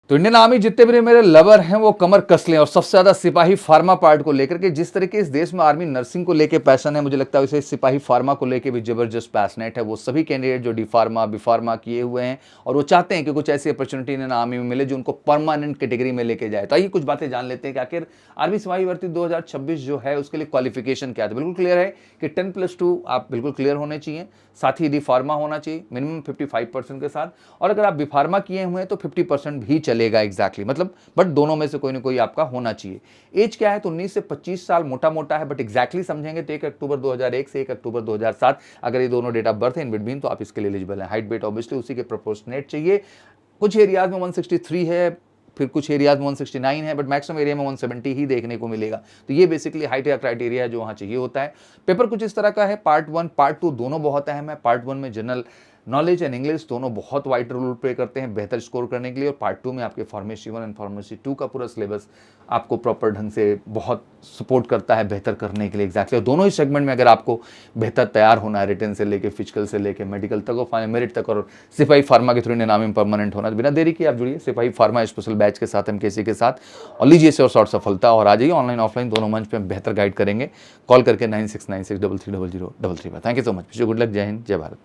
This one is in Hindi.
तो इंडियन आर्मी जितने भी मेरे लवर हैं वो कमर कस लें, और सबसे ज्यादा सिपाही फार्मा पार्ट को लेकर के जिस तरीके इस देश में आर्मी नर्सिंग को लेकर पैशन है, मुझे लगता है वैसे सिपाही फार्मा को लेकर भी जबरदस्त पैशनेट है वो सभी कैंडिडेट जो डी फार्मा बी फार्मा किए हुए हैं, और वो चाहते हैं कि कुछ ऐसी अपॉर्चुनिटी इंडियन आर्मी में मिले जो उनको परमानेंट कैटेगरी में लेके जाए। तो आइए कुछ बातें जान लेते हैं कि आखिर आर्मी सिपाही भर्ती 2026 जो है उसके लिए क्वालिफिकेशन क्या है। तो बिल्कुल क्लियर है कि 10+2 आप बिल्कुल क्लियर होने चाहिए, साथ ही डी फार्मा होना चाहिए मिनिमम 55% के साथ, और अगर आप बी फार्मा किए हुए हैं तो 50% भी चलेगा एग्जैक्टली, मतलब बट दोनों में से कोई ना कोई आपका होना चाहिए। एज क्या है तो 19 से 25 साल मोटा मोटा है, बट एग्जैक्टली समझेंगे तो 1 अक्टूबर 2001 से 1 अक्टूबर 2007 अगर ये दोनों डेट ऑफ बर्थ है इन बिटवीन तो आप इसके लिए एलिजिबल है। हाइट वेट ऑब्वियसली उसी के प्रोपोर्शनेट चाहिए। कुछ एरियाज में 163 है, फिर कुछ एरियाज में 169 है, बट मैक्सिमम एरिया में 170 ही देखने को मिलेगा। तो ये बेसिकली हाइट या क्राइटेरिया है जो वहाँ चाहिए होता है। पेपर कुछ इस तरह का है, पार्ट 1 पार्ट 2 दोनों बहुत अहम है। पार्ट 1 में जनरल नॉलेज एंड इंग्लिश दोनों बहुत वाइट रोल प्ले करते हैं बेहतर स्कोर करने के लिए, और पार्ट 2 में आपके फार्मेसी 1 एंड फार्मेसी 2 का पूरा सिलेबस आपको प्रॉपर ढंग से बहुत सपोर्ट करता है बेहतर करने के लिए एग्जैक्टली। दोनों ही सेगमेंट में अगर आपको बेहतर तैयार होना है, रिटन से लेके फिजिकल से लेके मेडिकल तक और फाइनल मेरिट तक, और सिपाही फार्मा के थ्रू इंडियन आर्मी में परमानेंट होना, तो बिना देरी के आप जुड़िए सिपाही फार्मा स्पेशल बैच के साथ एमकेसी के साथ, और लीजिए इसे और शॉर्ट सफलता, और आ जाइए ऑनलाइन ऑफलाइन दोनों मंच पे बेहतर गाइड करेंगे। कॉल करके 9696330033 पर। Thank you so much, good luck, जय हिंद, जय भारत।